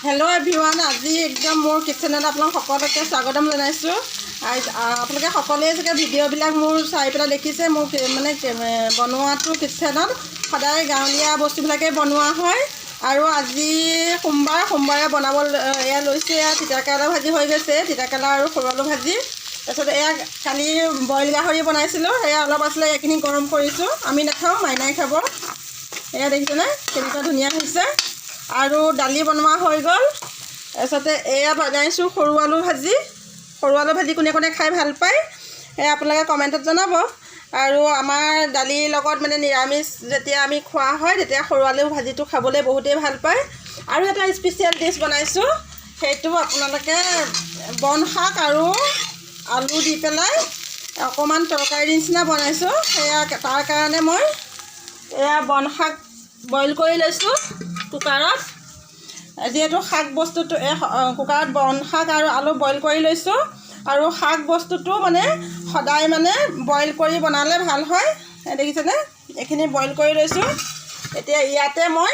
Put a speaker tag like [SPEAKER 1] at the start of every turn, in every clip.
[SPEAKER 1] Hello एभरिवान আজি একদম মোৰ কিচেনত আপোনাক সকলোকে স্বাগতম জনাইছোঁ। আপোনালোকে সকলোৱে যে ভিডিঅ'বিলাক মোৰ চাই পেলাই দেখিছে। মোৰ মানে বনোৱাটো কিচেনত সদায় গাঁৱলীয়া বস্তুবিলাকে বনোৱা হয়। আৰু আজি সোমবাৰে বনাব এয়া লৈছোঁ। এয়া তিতাকেৰেলা ভাজি হৈ গৈছে, তিতাকেৰেলা আৰু সৰু আলু ভাজি। তাৰপিছত এয়া কালি বইল গাহৰি বনাইছিলোঁ, সেয়া অলপ আছিলে, এইখিনি গৰম কৰিছোঁ। আমি নাখাওঁ, মাইনাই খাব। এয়া দেখিছেনে কেনেকুৱা ধুনীয়া হৈছে। আৰু দালি বনোৱা হৈ গ'ল। তাৰপিছতে এয়া বনাইছোঁ সৰু আলু ভাজি। সৰু আলু ভাজি কোনে কোনে খাই ভাল পায় সেয়া আপোনালোকে কমেণ্টত জনাব। আৰু আমাৰ দালিৰ লগত মানে নিৰামিষ যেতিয়া আমি খোৱা হয় তেতিয়া সৰু আলু ভাজিটো খাবলৈ বহুতেই ভাল পায়। আৰু এটা স্পেচিয়েল ডিছ বনাইছোঁ, সেইটো আপোনালোকে বন শাক আৰু আলু দি পেলাই অকণমান তৰকাৰী নিচিনা বনাইছোঁ। সেয়া তাৰ কাৰণে মই এয়া বন শাক বইল কৰি লৈছোঁ কুকাৰত। যিহেতু শাক বস্তুটো কুকাৰত বন শাক আৰু আলু বইল কৰি লৈছোঁ। আৰু শাক বস্তুটো মানে সদায় মানে বইল কৰি বনালে ভাল হয়। দেখিছেনে এইখিনি বইল কৰি লৈছোঁ। এতিয়া ইয়াতে মই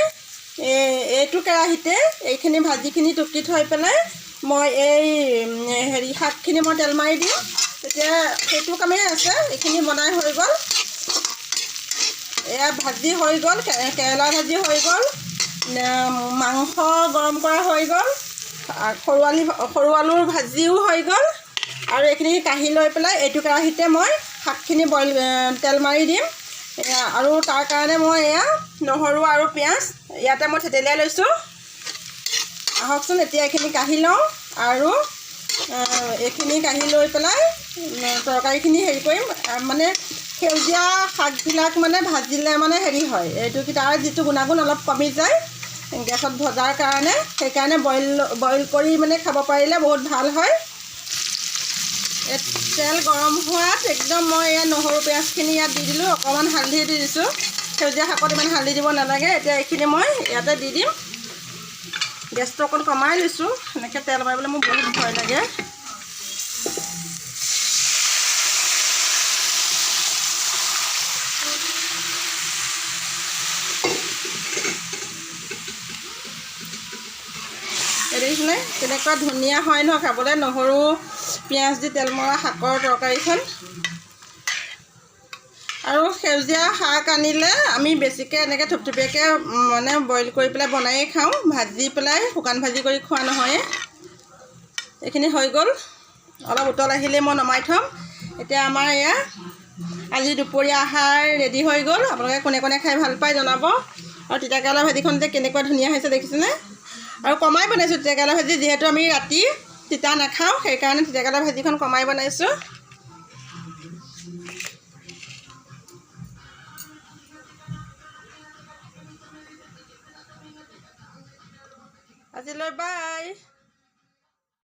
[SPEAKER 1] এইটো কেৰাহীতে এইখিনি ভাজিখিনি টুকি থৈ পেলাই মই এই শাকখিনি মই তেল মাৰি দিম। তেতিয়া সেইটো কামেই আছে। এইখিনি বনাই হৈ গ'ল। এয়া ভাজি হৈ গ'ল, কেৰেলা ভাজি হৈ গ'ল, মাংস গৰম কৰা হৈ গ'ল, সৰু আলুৰ ভাজিও হৈ গ'ল। আৰু এইখিনি কাঢ়ি লৈ পেলাই এইটো কেৰাহীতে মই শাকখিনি তেল মাৰি দিম। আৰু তাৰ কাৰণে মই এয়া নহৰু আৰু পিঁয়াজ ইয়াতে মই থেতেলিয়াই লৈছোঁ। আহকচোন এতিয়া এইখিনি কাঢ়ি লওঁ। আৰু এইখিনি কাঢ়ি লৈ পেলাই তৰকাৰীখিনি হেৰি কৰিম। মানে সেউজীয়া শাকবিলাক মানে ভাজিলে মানে হেৰি হয়, এইটো কি তাৰ যিটো গুণাগুণ অলপ কমি যায় গেছত ভজাৰ কাৰণে। সেইকাৰণে বইল কৰি মানে খাব পাৰিলে বহুত ভাল হয়। তেল গৰম হোৱাত একদম মই এয়া নহৰু পিঁয়াজখিনি ইয়াত দি দিলোঁ। অকণমান হালধি দি দিছোঁ। সেউজীয়া শাকত ইমান হালধি দিব নালাগে। এতিয়া এইখিনি মই ইয়াতে দি দিম। গেছটো অকণ কমাই লৈছোঁ। এনেকৈ তেল মাৰিবলৈ মোৰ বহুত ভয় লাগে। দেখিছেনে কেনেকুৱা ধুনীয়া হয় নহয় খাবলৈ, নহৰু পিঁয়াজ দি তেল মৰা শাকৰ তৰকাৰীখন। আৰু সেউজীয়া শাক আনিলে আমি বেছিকৈ এনেকৈ থুপথুপীয়াকৈ মানে বইল কৰি পেলাই বনায়েই খাওঁ। ভাজি পেলাই শুকান ভাজি কৰি খোৱা নহয়। এইখিনি হৈ গ'ল। অলপ উতল আহিলেই মই নমাই থ'ম। এতিয়া আমাৰ এয়া আজি দুপৰীয়া আহাৰ ৰেডি হৈ গ'ল। আপোনালোকে কোনে কোনে খাই ভাল পায় জনাব। আৰু তিতাকেৰেলা ভাজিখন যে কেনেকুৱা ধুনীয়া হৈছে দেখিছেনে। আৰু কমাই বনাইছোঁ তিতাকেৰেলা ভাজি, যিহেতু আমি ৰাতি তিতা নাখাওঁ, সেইকাৰণে তিতাকেৰেলা ভাজিখন কমাই বনাইছোঁ। আজিলৈ বাই।